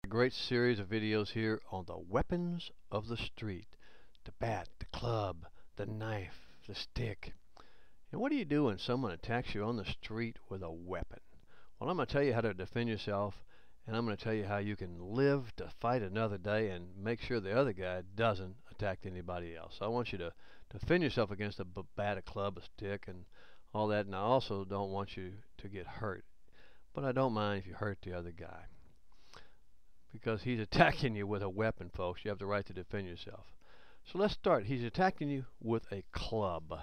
Great series of videos here on the weapons of the street. The bat, the club, the knife, the stick. And what do you do when someone attacks you on the street with a weapon? Well, I'm going to tell you how to defend yourself, and I'm going to tell you how you can live to fight another day and make sure the other guy doesn't attack anybody else. So I want you to defend yourself against a bat, a club, a stick, and all that. And I also don't want you to get hurt. But I don't mind if you hurt the other guy, because he's attacking you with a weapon, folks. You have the right to defend yourself. So let's start. He's attacking you with a club.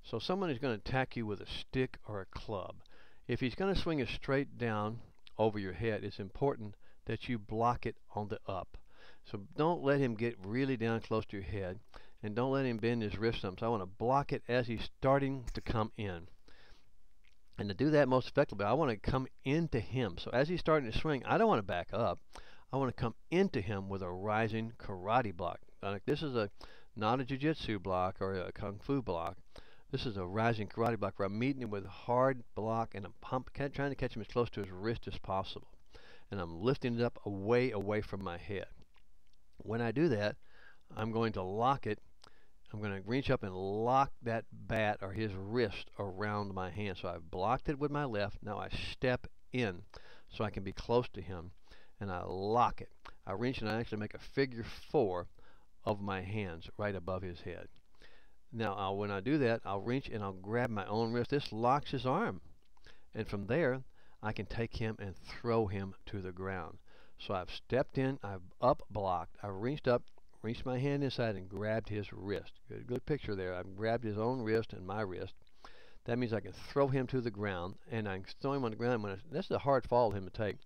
So someone is going to attack you with a stick or a club. If he's going to swing it straight down over your head, it's important that you block it on the up. So don't let him get really down close to your head, and don't let him bend his wrist some. So I want to block it as he's starting to come in. And to do that most effectively, I want to come into him. So as he's starting to swing, I don't want to back up. I want to come into him with a rising karate block. This is not a jiu-jitsu block or a kung fu block. This is a rising karate block where I'm meeting him with a hard block, and I'm trying to catch him as close to his wrist as possible. And I'm lifting it up away from my head. When I do that, I'm going to lock it. I'm going to reach up and lock that bat or his wrist around my hand. So I've blocked it with my left. Now I step in so I can be close to him, and I lock it. I reach and I actually make a figure 4 of my hands right above his head. Now when I do that, I'll reach and I'll grab my own wrist. This locks his arm, and from there I can take him and throw him to the ground. So I've stepped in, I've up blocked, I reached up, reached my hand inside and grabbed his wrist. Good picture there. I've grabbed his own wrist and my wrist. That means I can throw him to the ground, and I can throw him on the ground. This is a hard fall for him to take.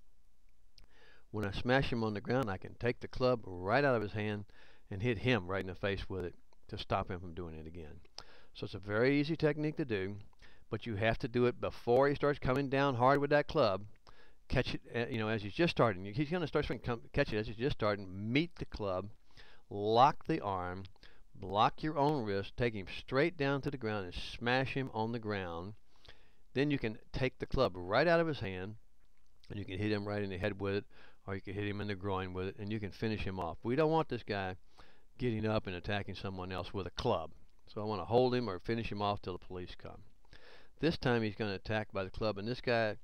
When I smash him on the ground, I can take the club right out of his hand and hit him right in the face with it to stop him from doing it again. So it's a very easy technique to do, but you have to do it before he starts coming down hard with that club. Catch it, as he's just starting. He's going to start swinging. Catch it as he's just starting. Meet the club. Lock the arm, block your own wrist, take him straight down to the ground and smash him on the ground. Then you can take the club right out of his hand, and you can hit him right in the head with it, or you can hit him in the groin with it, and you can finish him off. We don't want this guy getting up and attacking someone else with a club. So I want to hold him or finish him off till the police come. This time he's going to attack by the club, and this guy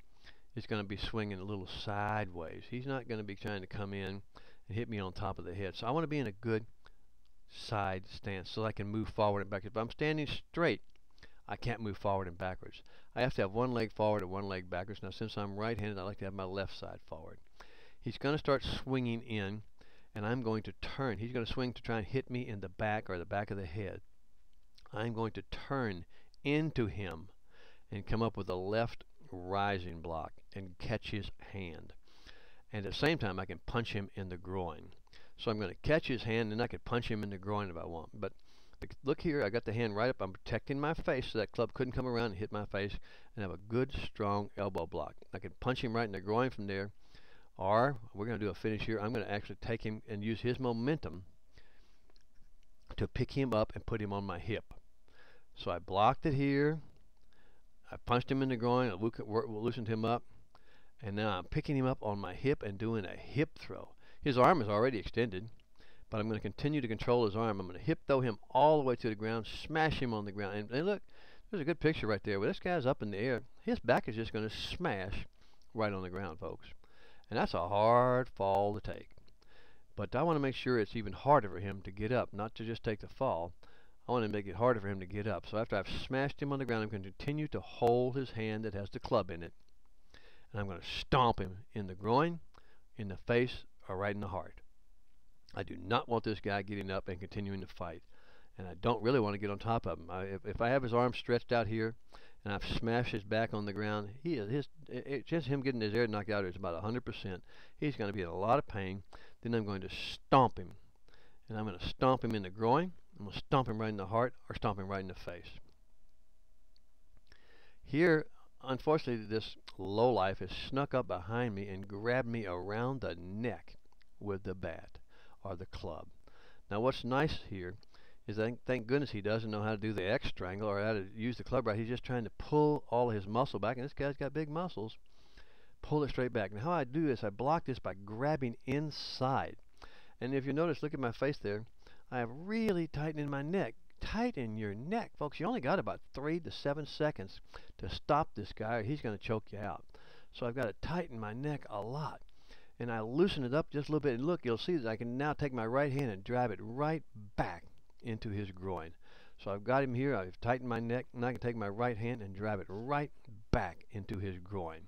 is going to be swinging a little sideways. He's not going to be trying to come in and hit me on top of the head. So I want to be in a good side stance so I can move forward and back. If I'm standing straight, I can't move forward and backwards. I have to have one leg forward and one leg backwards. Now, since I'm right-handed, I like to have my left side forward. He's going to start swinging in, and I'm going to turn. He's going to swing to try and hit me in the back or the back of the head. I'm going to turn into him and come up with a left rising block and catch his hand. And at the same time, I can punch him in the groin. So I'm going to catch his hand, and I can punch him in the groin if I want. But look here, I got the hand right up. I'm protecting my face so that club couldn't come around and hit my face, and have a good, strong elbow block. I can punch him right in the groin from there, or we're going to do a finish here. I'm going to actually take him and use his momentum to pick him up and put him on my hip. So I blocked it here. I punched him in the groin. I loosened him up. And now I'm picking him up on my hip and doing a hip throw. His arm is already extended, but I'm going to continue to control his arm. I'm going to hip throw him all the way to the ground, smash him on the ground. And look, there's a good picture right there. Where this guy's up in the air, his back is just going to smash right on the ground, folks. And that's a hard fall to take. But I want to make sure it's even harder for him to get up, not to just take the fall. I want to make it harder for him to get up. So after I've smashed him on the ground, I'm going to continue to hold his hand that has the club in it. And I'm going to stomp him in the groin, in the face, or right in the heart. I do not want this guy getting up and continuing to fight. And I don't really want to get on top of him. If I have his arm stretched out here, and I've smashed his back on the ground, just him getting his air knocked out is about 100%. He's going to be in a lot of pain. Then I'm going to stomp him. And I'm going to stomp him in the groin. I'm going to stomp him right in the heart, or stomp him right in the face. Here, unfortunately, this lowlife has snuck up behind me and grabbed me around the neck with the bat or the club. Now what's nice here is that thank goodness he doesn't know how to do the X strangle or how to use the club right. He's just trying to pull all of his muscle back, and this guy's got big muscles. pull it straight back. Now how I do this, I block this by grabbing inside. And if you notice, look at my face there, I have really tightened my neck. Tighten your neck, folks. You only got about 3 to 7 seconds to stop this guy or he's going to choke you out. So I've got to tighten my neck a lot. And I loosen it up just a little bit. And look, you'll see that I can now take my right hand and drive it right back into his groin. So I've got him here. I've tightened my neck. And I can take my right hand and drive it right back into his groin.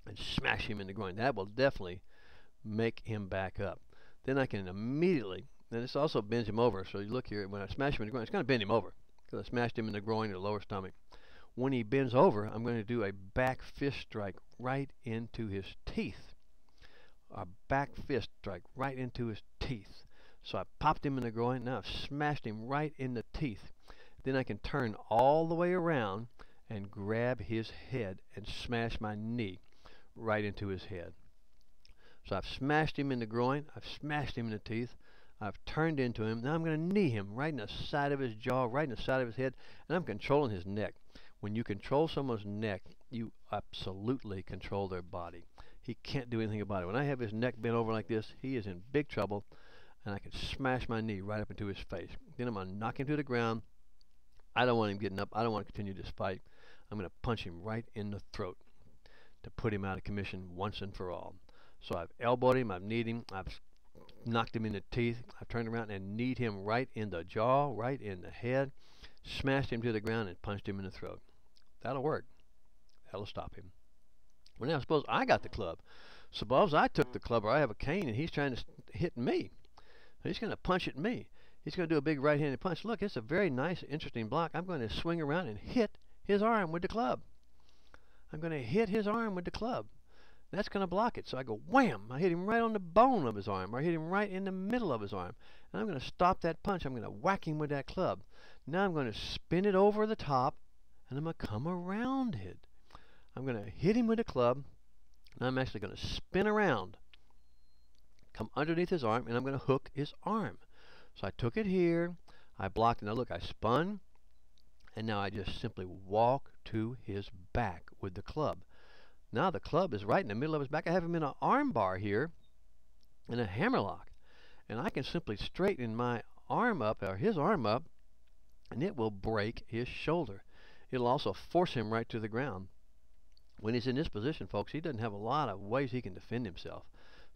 And smash him in the groin. That will definitely make him back up. Then I can immediately, and this also bends him over. So you look here, when I smash him in the groin, it's going to bend him over because I smashed him in the groin or the lower stomach. When he bends over, I'm going to do a back fist strike right into his teeth. A back fist strike right into his teeth. So I popped him in the groin. Now I've smashed him right in the teeth. Then I can turn all the way around and grab his head and smash my knee right into his head. So I've smashed him in the groin. I've smashed him in the teeth. I've turned into him. Now I'm going to knee him right in the side of his jaw, right in the side of his head, and I'm controlling his neck. When you control someone's neck, you absolutely control their body. He can't do anything about it. When I have his neck bent over like this, he is in big trouble, and I can smash my knee right up into his face. Then I'm going to knock him to the ground. I don't want him getting up. I don't want to continue this fight. I'm going to punch him right in the throat to put him out of commission once and for all. So I've elbowed him, I've kneed him, I've knocked him in the teeth, I've turned around and kneed him right in the jaw, right in the head, smashed him to the ground and punched him in the throat. That'll work. That'll stop him. Well, now suppose I got the club. Suppose I took the club or I have a cane and he's trying to hit me. He's going to punch at me. He's going to do a big right-handed punch. Look, it's a very nice, interesting block. I'm going to swing around and hit his arm with the club. I'm going to hit his arm with the club. That's going to block it. So I go wham. I hit him right on the bone of his arm. Or I hit him right in the middle of his arm. And I'm going to stop that punch. I'm going to whack him with that club. Now I'm going to spin it over the top. And I'm going to come around it. I'm going to hit him with a club. And I'm actually going to spin around. Come underneath his arm. And I'm going to hook his arm. So I took it here. I blocked. Now look, I spun. And now I just simply walk to his back with the club. Now the club is right in the middle of his back. I have him in an arm bar here in a hammerlock. And I can simply straighten my arm up, or his arm up, and it will break his shoulder. It'll also force him right to the ground. When he's in this position, folks, he doesn't have a lot of ways he can defend himself.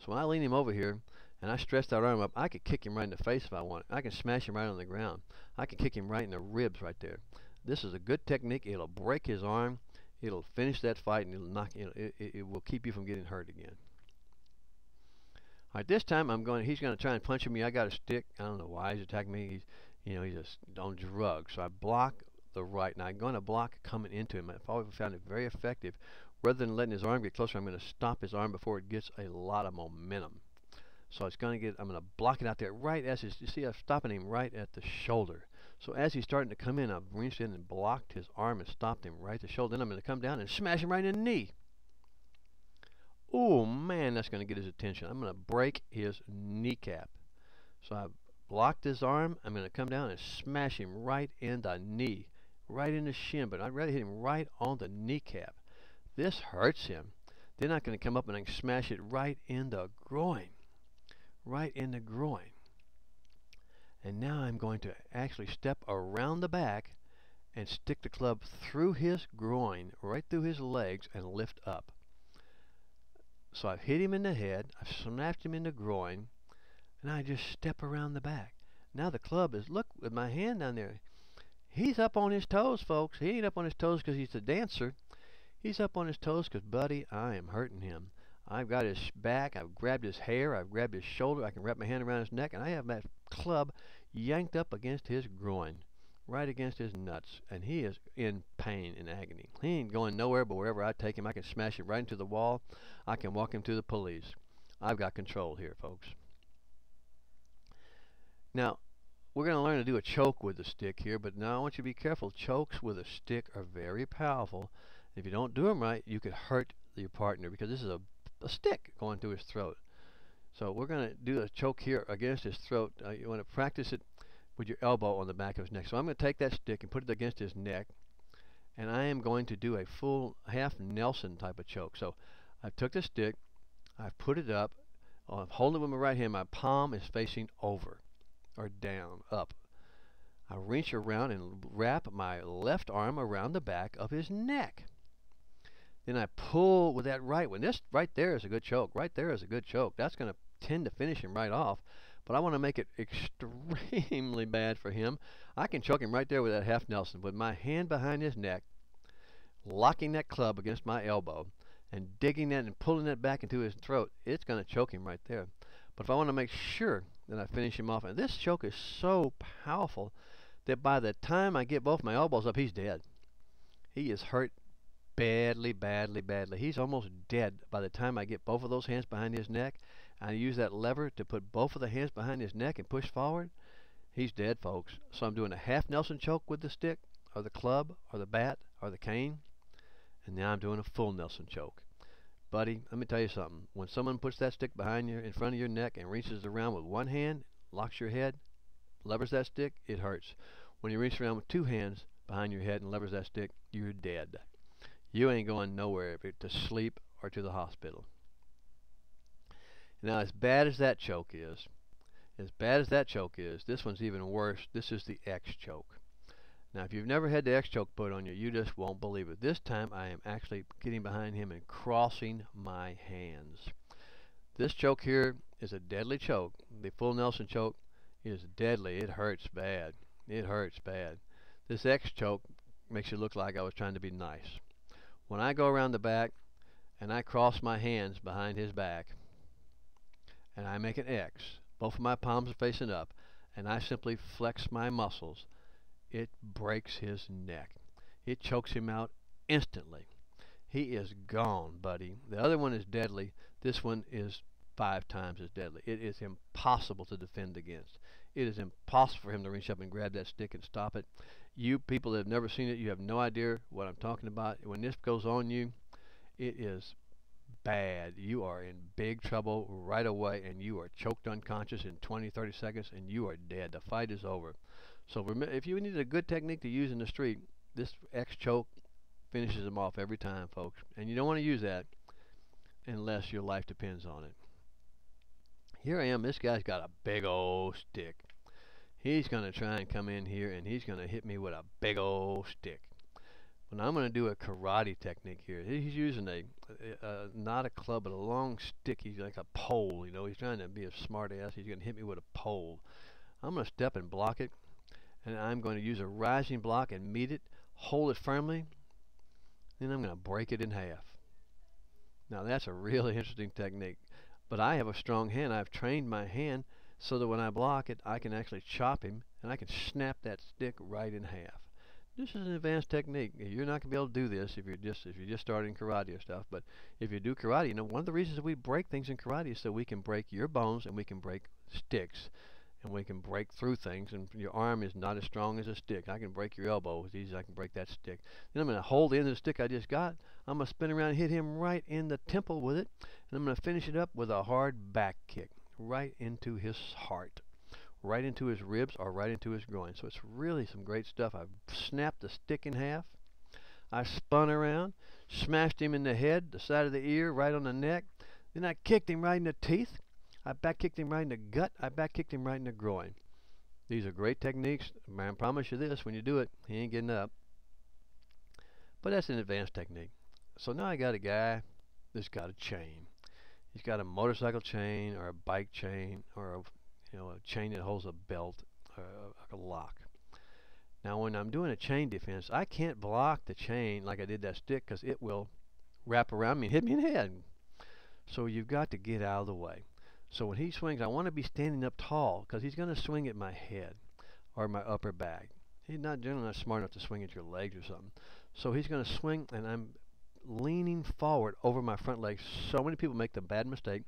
So when I lean him over here and I stretch that arm up, I could kick him right in the face if I want. I can smash him right on the ground. I can kick him right in the ribs right there. This is a good technique. It'll break his arm. It'll finish that fight, and it'll knock. It will keep you from getting hurt again. All right, this time he's going to try and punch me. I got a stick. I don't know why he's attacking me. He's just on drugs. So I block the right. Now I'm going to block coming into him. I've always found it very effective. Rather than letting his arm get closer, I'm going to stop his arm before it gets a lot of momentum. So it's going to get. I'm going to block it out there right as you see. I'm stopping him right at the shoulder. So as he's starting to come in, I've reached in and blocked his arm and stopped him right at the shoulder. Then I'm going to come down and smash him right in the knee. Oh, man, that's going to get his attention. I'm going to break his kneecap. So I've blocked his arm. I'm going to come down and smash him right in the knee, right in the shin. But I'd rather hit him right on the kneecap. This hurts him. Then I'm going to come up and I can smash it right in the groin. Right in the groin. And now I'm going to actually step around the back and stick the club through his groin, right through his legs, and lift up. So I've hit him in the head, I've smashed him in the groin, and I just step around the back. Now the club is, look with my hand down there. He's up on his toes, folks. He ain't up on his toes because he's a dancer. He's up on his toes because, buddy, I am hurting him. I've got his back, I've grabbed his hair, I've grabbed his shoulder, I can wrap my hand around his neck, and I have that club yanked up against his groin, right against his nuts, and he is in pain and agony. He ain't going nowhere, but wherever I take him, I can smash it right into the wall. I can walk him to the police. I've got control here, folks. Now, we're going to learn to do a choke with the stick here, but now I want you to be careful. Chokes with a stick are very powerful. If you don't do them right, you could hurt your partner because this is a stick going through his throat. So we're going to do a choke here against his throat. You want to practice it with your elbow on the back of his neck. So I'm going to take that stick and put it against his neck, and I am going to do a full half Nelson type of choke. So I took the stick, I put it up, I'm holding it with my right hand, my palm is facing over, or down, up. I reach around and wrap my left arm around the back of his neck. Then I pull with that right one. This right there is a good choke. Right there is a good choke. That's going to tend to finish him right off. But I want to make it extremely bad for him. I can choke him right there with that half Nelson with my hand behind his neck, locking that club against my elbow, and digging that and pulling it back into his throat. It's going to choke him right there. But if I want to make sure that I finish him off, and this choke is so powerful that by the time I get both my elbows up, he's dead. He is hurt badly, badly, badly. He's almost dead by the time I get both of those hands behind his neck. I use that lever to put both of the hands behind his neck and push forward. He's dead, folks. So I'm doing a half Nelson choke with the stick, or the club, or the bat, or the cane. And now I'm doing a full Nelson choke. Buddy, let me tell you something. When someone puts that stick behind you, in front of your neck, and reaches around with one hand, locks your head, levers that stick, it hurts. When you reach around with two hands behind your head and levers that stick, you're dead. You ain't going nowhere to sleep or to the hospital. Now, as bad as that choke is, this one's even worse. This is the X choke. Now, if you've never had the X choke put on you, you just won't believe it. This time, I am actually getting behind him and crossing my hands. This choke here is a deadly choke. The full Nelson choke is deadly. It hurts bad. It hurts bad. This X choke makes it look like I was trying to be nice. When I go around the back and I cross my hands behind his back and I make an X, both of my palms are facing up, and I simply flex my muscles, it breaks his neck. It chokes him out instantly. He is gone, buddy. The other one is deadly. This one is 5 times as deadly. It is impossible to defend against. It is impossible for him to reach up and grab that stick and stop it. You people that have never seen it, you have no idea what I'm talking about. When this goes on you, it is bad. You are in big trouble right away, and you are choked unconscious in 20, 30 seconds, and you are dead. The fight is over. So if you need a good technique to use in the street, this X choke finishes them off every time, folks. And you don't want to use that unless your life depends on it. Here I am. This guy's got a big old stick. He's going to try and come in here, and he's going to hit me with a big old stick. Well, now I'm going to do a karate technique here. He's using not a club, but a long stick. He's like a pole, you know. He's trying to be a smart ass. He's going to hit me with a pole. I'm going to step and block it, and I'm going to use a rising block and meet it, hold it firmly, then I'm going to break it in half. Now that's a really interesting technique. But I have a strong hand. I've trained my hand so that when I block it, I can actually chop him, and I can snap that stick right in half. This is an advanced technique. You're not going to be able to do this if you're just starting karate or stuff. But if you do karate, you know, one of the reasons that we break things in karate is so we can break your bones and we can break sticks. And we can break through things, and your arm is not as strong as a stick. I can break your elbow as easy as I can break that stick. Then I'm going to hold the end of the stick I just got. I'm going to spin around and hit him right in the temple with it. And I'm going to finish it up with a hard back kick right into his heart, right into his ribs, or right into his groin. So it's really some great stuff. I've snapped the stick in half. I spun around, smashed him in the head, the side of the ear, right on the neck. Then I kicked him right in the teeth. I back kicked him right in the gut. I back kicked him right in the groin. These are great techniques. I promise you this, when you do it, he ain't getting up. But that's an advanced technique. So now I got a guy that's got a chain. He's got a motorcycle chain or a bike chain or a chain that holds a belt or a lock. Now when I'm doing a chain defense, I can't block the chain like I did that stick because it will wrap around me and hit me in the head. So you've got to get out of the way. So when he swings, I want to be standing up tall because he's going to swing at my head or my upper back. He's generally not smart enough to swing at your legs or something. So he's going to swing, and I'm leaning forward over my front legs. So many people make the bad mistake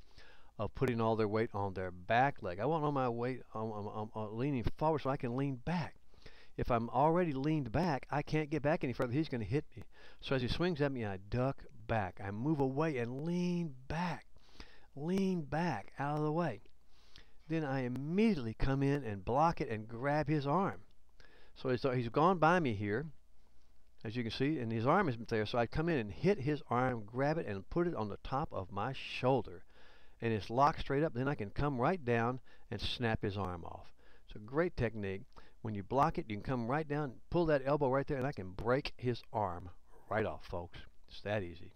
of putting all their weight on their back leg. I want all my weight on leaning forward so I can lean back. If I'm already leaned back, I can't get back any further. He's going to hit me. So as he swings at me, I duck back. I move away and lean back. Lean back out of the way. Then I immediately come in and block it and grab his arm. So he's gone by me here, as you can see, and his arm isn't there, so I come in and hit his arm, grab it, and put it on the top of my shoulder. And it's locked straight up. Then I can come right down and snap his arm off. It's a great technique. When you block it, you can come right down, pull that elbow right there, and I can break his arm right off, folks. It's that easy.